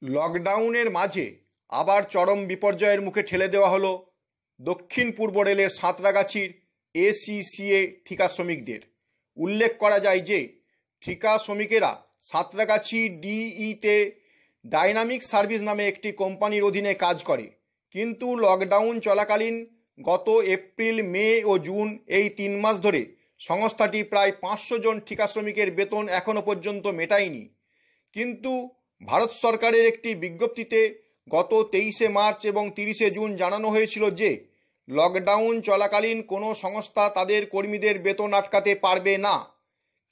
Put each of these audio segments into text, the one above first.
লকডাউনের মাঝে আবার চরম বিপর্যয়ের মুখে ঠেলে দেওয়া হলো দক্ষিণ পূর্ব রেলের সাঁতরাগাছির এসিসিএ ঠিকা শ্রমিকদের। উল্লেখ করা যায় যে ঠিকা শ্রমিকেরা সাঁতরাগাছি ডিইতে ডাইনামিক সার্ভিস নামে একটি কোম্পানির অধীনে কাজ করে, কিন্তু লকডাউন চলাকালীন গত এপ্রিল, মে ও জুন এই 3 মাস ধরে সংস্থাটি প্রায় 500 জন ঠিকা শ্রমিকের বেতন এখনও পর্যন্ত মেটায়নি। কিন্তু ভারত সরকারের একটি বিজ্ঞপ্তিতে গত 23শে মার্চ এবং 30শে জুন জানানো হয়েছিল যে লকডাউন চলাকালীন কোনো সংস্থা তাদের কর্মীদের বেতন আটকাতে পারবে না।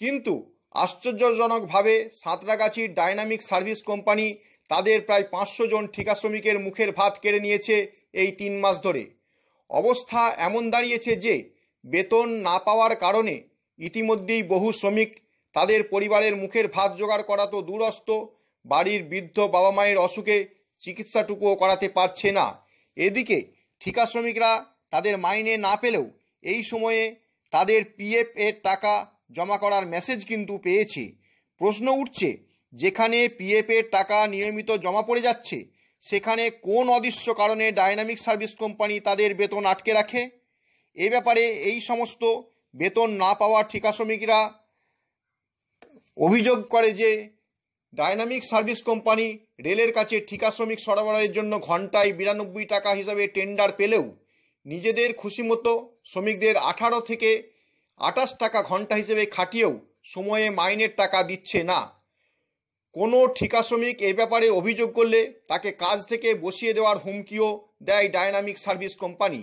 কিন্তু আশ্চর্যজনকভাবে সাঁতরাগাছির ডাইনামিক সার্ভিস কোম্পানি তাদের প্রায় 500 জন ঠিকা শ্রমিকের মুখের ভাত কেড়ে নিয়েছে এই 3 মাস ধরে। অবস্থা এমন দাঁড়িয়েছে যে বেতন না পাওয়ার কারণে ইতিমধ্যেই বহু শ্রমিক তাদের পরিবারের মুখের ভাত জোগাড় করা তো দূরস্থ, বাড়ির বৃদ্ধ বাবা মায়ের অসুখে চিকিৎসাটুকুও করাতে পারছে না। এদিকে ঠিকা শ্রমিকরা তাদের মাইনে না পেলেও এই সময়ে তাদের পিএফ এর টাকা জমা করার মেসেজ কিন্তু পেয়েছে। প্রশ্ন উঠছে, যেখানে পিএফ এর টাকা নিয়মিত জমা পড়ে যাচ্ছে, সেখানে কোন অদৃশ্য কারণে ডাইনামিক সার্ভিস কোম্পানি তাদের বেতন আটকে রাখে? এ ব্যাপারে এই সমস্ত বেতন না পাওয়া ঠিকা শ্রমিকরা অভিযোগ করে যে ডাইনামিক সার্ভিস কোম্পানি রেলের কাছে ঠিকা শ্রমিক সরবরাহের জন্য ঘন্টায় 92 টাকা হিসাবে টেন্ডার পেলেও নিজেদের খুশিমতো শ্রমিকদের 18 থেকে 28 টাকা ঘন্টা হিসেবে খাটিয়েও সময়ে মাইনের টাকা দিচ্ছে না। কোনো ঠিকা শ্রমিক এ ব্যাপারে অভিযোগ করলে তাকে কাজ থেকে বসিয়ে দেওয়ার হুমকিও দেয় ডাইনামিক সার্ভিস কোম্পানি।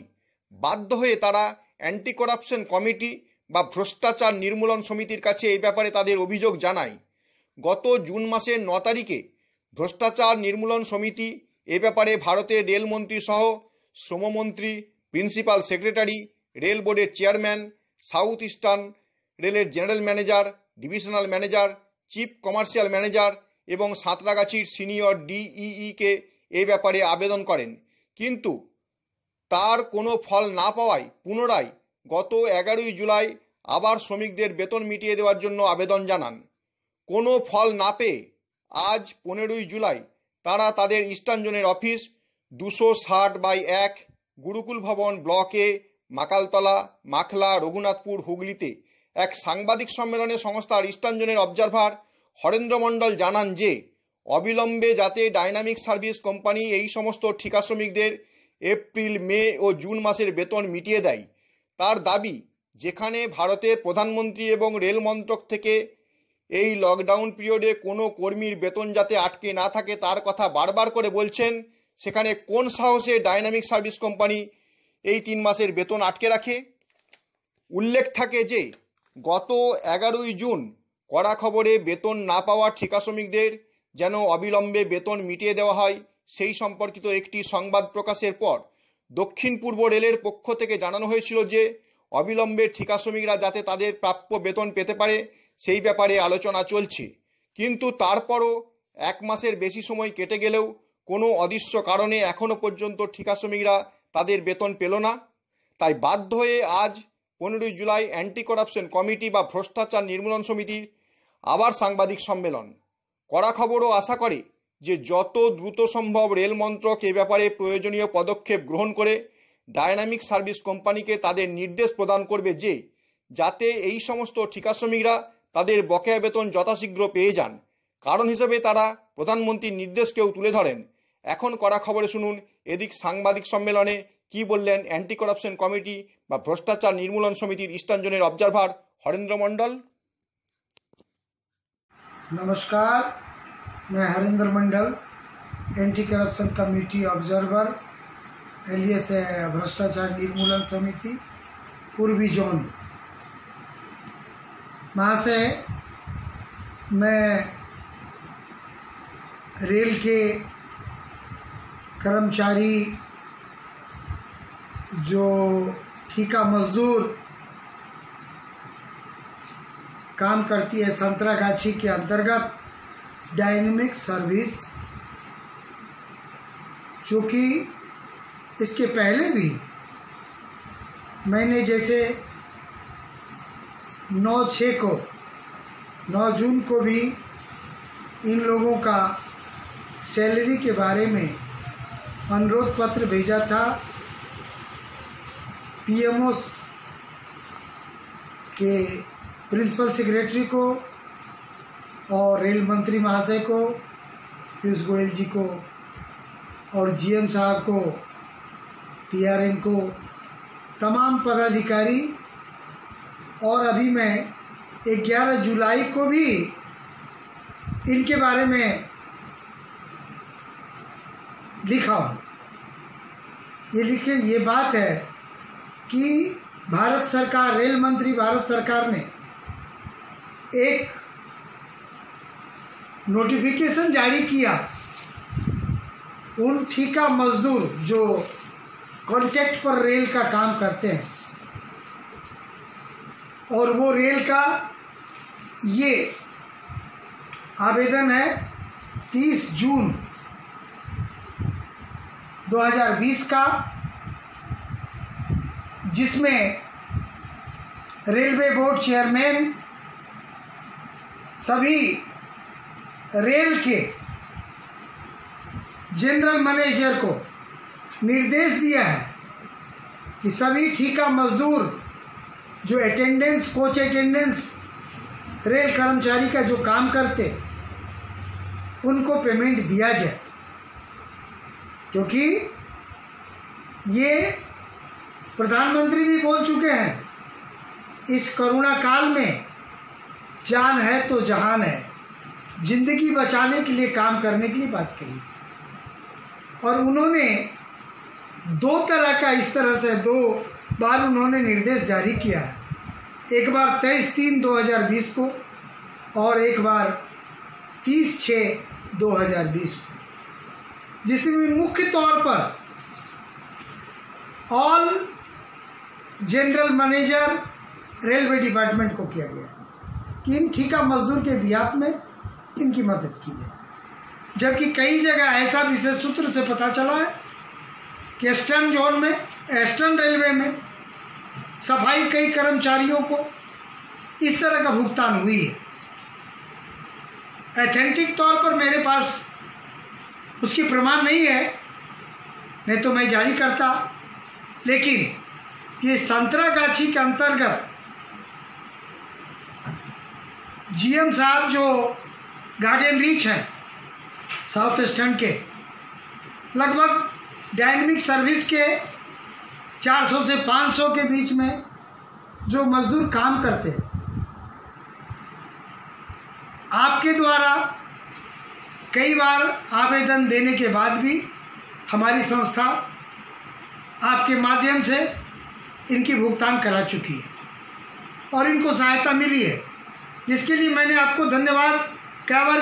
বাধ্য হয়ে তারা অ্যান্টি করাপশন কমিটি বা ভ্রষ্টাচার নির্মূলন সমিতির কাছে এই ব্যাপারে তাদের অভিযোগ জানায়। গত জুন মাসের 9 তারিখে ভ্রষ্টাচার নির্মূলন সমিতি এ ব্যাপারে ভারতের রেলমন্ত্রী সহ শ্রমমন্ত্রী, প্রিন্সিপাল সেক্রেটারি, রেল বোর্ডের চেয়ারম্যান, সাউথ ইস্টার্ন রেলের general manager, divisional manager, chief commercial manager এবং সাঁতরাগাছির সিনিয়র ডিইকে এ ব্যাপারে আবেদন করেন। কিন্তু তার কোনো ফল না পাওয়ায় পুনরায় গত 11ই জুলাই আবার শ্রমিকদের বেতন মিটিয়ে দেওয়ার জন্য আবেদন জানান। কোনো ফল না পেয়ে আজ 15ই জুলাই তারা তাদের ইস্টার্ন জোনের অফিস 260/1 গুরুকুল ভবন ব্লকে মাকালতলা, মাখলা, রঘুনাথপুর, হুগলিতে এক সাংবাদিক সম্মেলনে সংস্থার ইস্টার্ন জোনের অবজারভার হরেন্দ্র মণ্ডল জানান যে অবিলম্বে যাতে ডাইনামিক সার্ভিস কোম্পানি এই সমস্ত ঠিকা শ্রমিকদের এপ্রিল, মে ও জুন মাসের বেতন মিটিয়ে দেয়। তার দাবি, যেখানে ভারতের প্রধানমন্ত্রী এবং রেল মন্ত্রক থেকে এই লকডাউন পিরিয়ডে কোনো কর্মীর বেতন যাতে আটকে না থাকে তার কথা বারবার করে বলছেন, সেখানে কোন সাহসে ডাইনামিক সার্ভিস কোম্পানি এই 3 মাসের বেতন আটকে রাখে? উল্লেখ থাকে যে গত 11ই জুন কড়া খবরে বেতন না পাওয়া ঠিকা শ্রমিকদের যেন অবিলম্বে বেতন মিটিয়ে দেওয়া হয় সেই সম্পর্কিত একটি সংবাদ প্রকাশের পর দক্ষিণ পূর্ব রেলের পক্ষ থেকে জানানো হয়েছিল যে অবিলম্বে ঠিকা শ্রমিকরা যাতে তাদের প্রাপ্য বেতন পেতে পারে সেই ব্যাপারে আলোচনা চলছে। কিন্তু তারপরও 1 মাসের বেশি সময় কেটে গেলেও কোনো অদৃশ্য কারণে এখনও পর্যন্ত ঠিকা শ্রমিকরা তাদের বেতন পেল না। তাই বাধ্য হয়ে আজ 15ই জুলাই অ্যান্টি করাপশন কমিটি বা ভ্রষ্টাচার নির্মূলন সমিতির আবার সাংবাদিক সম্মেলন। কড়া খবরও আশা করে যে যত দ্রুত সম্ভব রেল মন্ত্রক এ ব্যাপারে প্রয়োজনীয় পদক্ষেপ গ্রহণ করে ডাইনামিক সার্ভিস কোম্পানিকে তাদের নির্দেশ প্রদান করবে যে যাতে এই সমস্ত ঠিকা শ্রমিকরা তাদের বকেয়া বেতন যথাশীঘ্র পেয়ে যান। কারণ হিসেবে তারা প্রধানমন্ত্রীর নির্দেশকেও তুলে ধরেন। এখন কড়া খবরে শুনুন এদিক সাংবাদিক সম্মেলনে কি বললেন অ্যান্টি করাপশন কমিটি বা ভ্রষ্টাচার নির্মূলন সমিতির ইস্টার্ন জোনের অবজারভার हरेंद्र मंडल। नमस्कार, मैं Harendra Mandal, anti corruption committee observer alias Bhrashtachar Nirmulan समिति पूर्वी जोन। वहाँ से मैं रेल के कर्मचारी जो ठीका मजदूर काम करती है संतरागाछी के अंतर्गत डायनेमिक सर्विस, चूँकि इसके पहले भी मैंने जैसे 9/6 को 9 जून को भी इन लोगों का सैलरी के बारे में अनुरोध पत्र भेजा था पीएमओ के प्रिंसिपल सेक्रेटरी को और रेल मंत्री महाशय को, पीयूष गोयल जी को और जीएम साहब को, टीआरएम को, तमाम पदाधिकारी, और अभी मैं 11 जुलाई को भी इनके बारे में लिखा हूँ। ये बात है कि भारत सरकार, रेल मंत्री भारत सरकार ने एक नोटिफिकेशन जारी किया उन ठेका मजदूर जो कॉन्ट्रैक्ट पर रेल का काम करते हैं, और वो रेल का ये आवेदन है 30 जून 2020 का, जिसमें रेलवे बोर्ड चेयरमैन सभी रेल के जनरल मैनेजर को निर्देश दिया है कि सभी ठेका मजदूर जो अटेंडेंस, कोच अटेंडेंस, रेल कर्मचारी का जो काम करते, उनको पेमेंट दिया जाए, क्योंकि ये प्रधानमंत्री भी बोल चुके हैं, इस कोरोना काल में जान है तो जहान है, जिंदगी बचाने के लिए काम करने के लिए बात कही। और उन्होंने दो तरह का, इस तरह से 2 बार उन्होंने निर्देश जारी किया है, एक बार 23/3/2020 को और एक बार 30/6/2020 को, जिसमें मुख्य तौर पर all general manager railway department को किया गया कि इन ठेका मजदूर के बिहाफ में इनकी मदद की जाए। जबकि कई जगह ऐसा विशेष सूत्र से पता चला है कि ईस्टर्न जोन में, ईस्टर्न रेलवे में सफाई कई कर्मचारियों को इस तरह का भुगतान हुई है। एथेंटिक तौर पर मेरे पास उसकी प्रमाण नहीं है, नहीं तो मैं जारी करता, लेकिन ये संतरागाछी के अंतर्गत जीएम साहब जो गार्डियन रीच हैं साउथ ईस्टर्न के, लगभग डायनेमिक सर्विस के 400 से 500 के बीच में जो मजदूर काम करते हैं, आपके द्वारा कई बार आवेदन देने के बाद भी हमारी संस्था आपके माध्यम से इनकी भुगतान करा चुकी है और इनको सहायता मिली है, जिसके लिए मैंने आपको धन्यवाद कई बार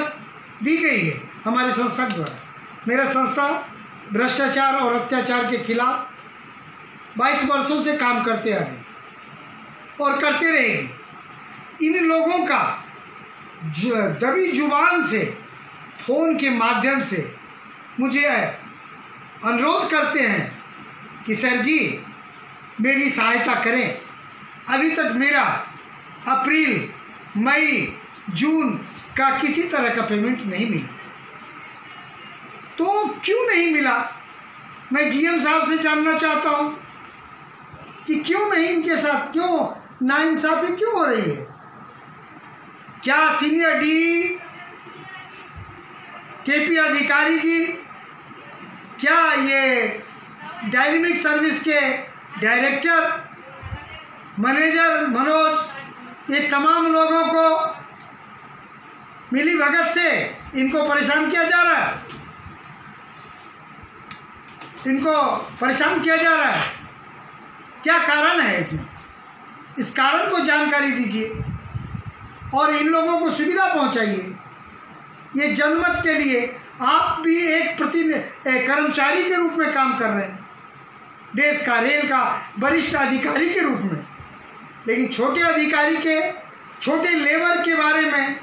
दी गई है हमारी संस्था द्वारा। मेरा संस्था भ्रष्टाचार और अत्याचार के खिलाफ 22 वर्षों से काम करते आ रही है और करते रहेगी। इन लोगों का दबी जुबान से, फ़ोन के माध्यम से मुझे अनुरोध करते हैं कि सर जी मेरी सहायता करें। अभी तक मेरा अप्रैल, मई, जून का किसी तरह का पेमेंट नहीं मिला। तो क्यों नहीं मिला, मैं जीएम साहब से जानना चाहता हूं कि क्यों नहीं, इनके साथ क्यों नाइंसाफी क्यों हो रही है। क्या सीनियर डी केपी अधिकारी जी, क्या ये डायनेमिक सर्विस के डायरेक्टर, मैनेजर मनोज, ये तमाम लोगों को मिली भगत से इनको परेशान किया जा रहा है, इनको परेशान किया जा रहा है। क्या कारण है इसमें? इस कारण को जानकारी दीजिए और इन लोगों को सुविधा पहुंचाइए। ये जनमत के लिए आप भी एक कर्मचारी के रूप में काम कर रहे हैं, देश का, रेल का वरिष्ठ अधिकारी के रूप में, लेकिन छोटे अधिकारी के, छोटे लेबर के बारे में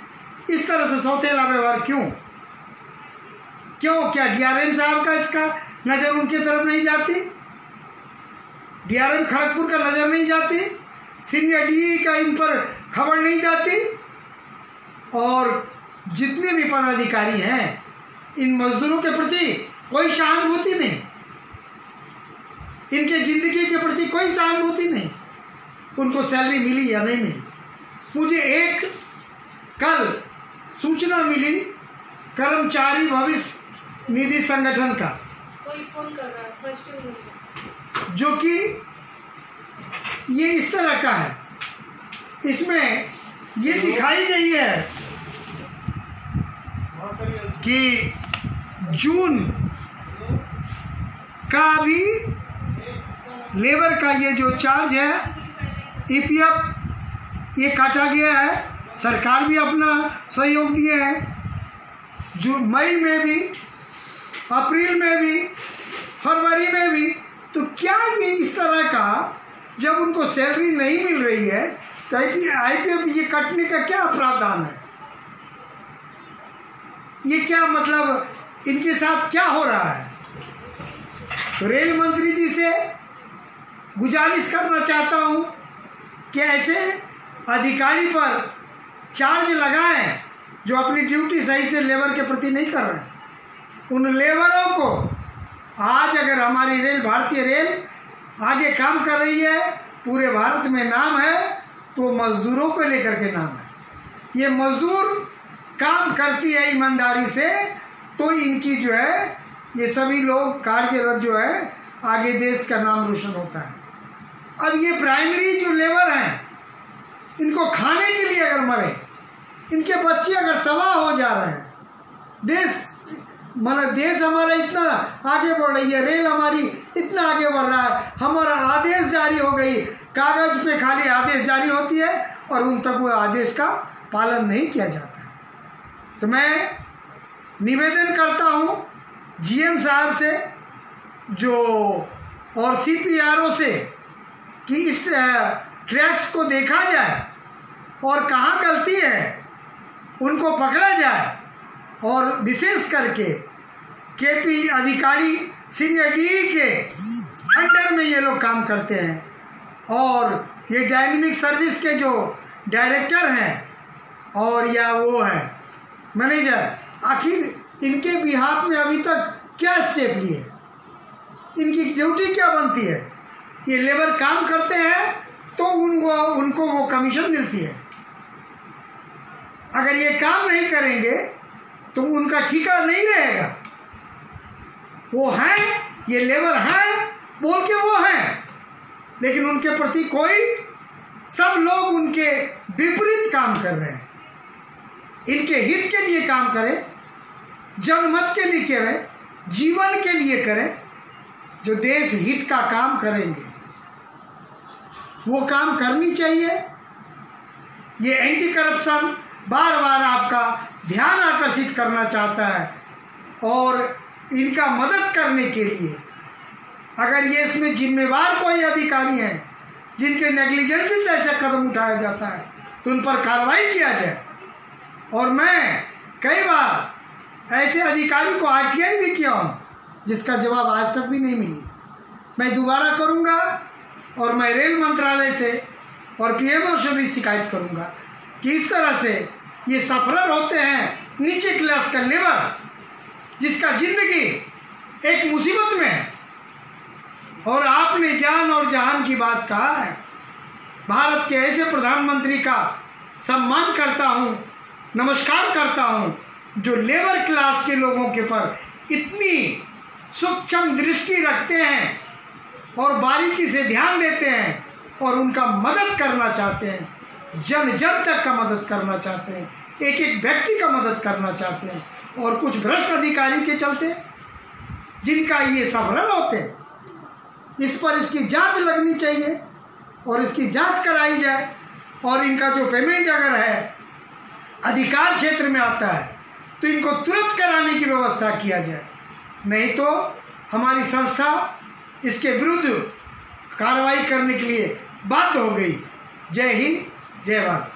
इस तरह से सौतेला व्यवहार क्यों? क्या डीआरएम साहब का इसका नज़र उनकी तरफ नहीं जाती? डीआरएम खड़गपुर का नज़र नहीं जाती? सीनियर डी का इन पर खबर नहीं जाती? और जितने भी पदाधिकारी हैं इन मजदूरों के प्रति कोई सहानुभूति नहीं, इनके ज़िंदगी के प्रति कोई सहानुभूति नहीं। उनको सैलरी मिली या नहीं मिली। मुझे एक कल सूचना मिली कर्मचारी भविष्य निधि संगठन का, कोई फोन कर रहा है फर्स्ट, जो कि ये इस तरह का है। इसमें ये दिखाई गई है कि जून का भी लेबर का ये जो चार्ज है ईपीएफ ये काटा गया है। सरकार भी अपना सहयोग दिए है। जो मई में भी, अप्रैल में भी, फरवरी में भी। तो क्या ये इस तरह का जब उनको सैलरी नहीं मिल रही है तो आईपीएफ ये कटने का क्या प्रावधान है? ये क्या मतलब इनके साथ क्या हो रहा है? तो रेल मंत्री जी से गुजारिश करना चाहता हूँ कि ऐसे अधिकारी पर चार्ज लगाएं जो अपनी ड्यूटी सही से लेबर के प्रति नहीं कर रहे हैं। उन लेबरों को आज अगर हमारी रेल, भारतीय रेल आगे काम कर रही है, पूरे भारत में नाम है, तो मजदूरों को लेकर के नाम है। ये मजदूर काम करती है ईमानदारी से, तो इनकी जो है ये सभी लोग कार्यरत जो है आगे देश का नाम रोशन होता है। अब ये प्राइमरी जो लेबर हैं, इनको खाने के लिए अगर मरे, इनके बच्चे अगर तबाह हो जा रहे हैं, देश हमारा इतना आगे बढ़ रही है, रेल हमारी इतना आगे बढ़ रहा है, हमारा आदेश जारी हो गई, कागज पे खाली आदेश जारी होती है और उन तक वो आदेश का पालन नहीं किया जाता है। तो मैं निवेदन करता हूँ जीएम साहब से जो और सीपीआरओ से कि इस ट्रैक्स को देखा जाए और कहाँ गलती है उनको पकड़ा जाए, और विशेष करके केपी अधिकारी सीनियर डी के अंडर में ये लोग काम करते हैं, और ये डायनेमिक सर्विस के जो डायरेक्टर हैं और या वो है मैनेजर, आखिर इनके बिहाफ में अभी तक क्या स्टेप लिए? इनकी ड्यूटी क्या बनती है? ये लेबर काम करते हैं तो उनको वो कमीशन मिलती है। अगर ये काम नहीं करेंगे तो उनका ठिका नहीं रहेगा। वो हैं, ये लेबर हैं बोल के वो हैं, लेकिन उनके प्रति कोई, सब लोग उनके विपरीत काम कर रहे हैं। इनके हित के लिए काम करें, जनमत के लिए करें, जीवन के लिए करें, जो देश हित का काम करेंगे वो काम करनी चाहिए। ये एंटी करप्शन बार बार आपका ध्यान आकर्षित करना चाहता है, और इनका मदद करने के लिए अगर ये इसमें जिम्मेवार कोई अधिकारी हैं जिनके नेग्लिजेंसी से ऐसा कदम उठाया जाता है तो उन पर कार्रवाई किया जाए। और मैं कई बार ऐसे अधिकारी को आरटीआई भी किया हूँ जिसका जवाब आज तक भी नहीं मिली। मैं दोबारा करूँगा और मैं रेल मंत्रालय से और पीएमओ से भी शिकायत करूँगा कि इस तरह से ये सफरर होते हैं, नीचे क्लास का लेबर जिसका जिंदगी एक मुसीबत में है। और आपने जान और जहान की बात कहा है। भारत के ऐसे प्रधानमंत्री का सम्मान करता हूँ, नमस्कार करता हूँ, जो लेबर क्लास के लोगों के पर इतनी सूक्ष्म दृष्टि रखते हैं और बारीकी से ध्यान देते हैं और उनका मदद करना चाहते हैं, जन जन तक का मदद करना चाहते हैं, एक एक व्यक्ति का मदद करना चाहते हैं। और कुछ भ्रष्ट अधिकारी के चलते जिनका ये सफलर होते हैं, इस पर इसकी जांच लगनी चाहिए और इसकी जांच कराई जाए, और इनका जो पेमेंट अगर है अधिकार क्षेत्र में आता है तो इनको तुरंत कराने की व्यवस्था किया जाए, नहीं तो हमारी संस्था इसके विरुद्ध कार्रवाई करने के लिए बाध्य हो गई। जय हिंद, जय भारत।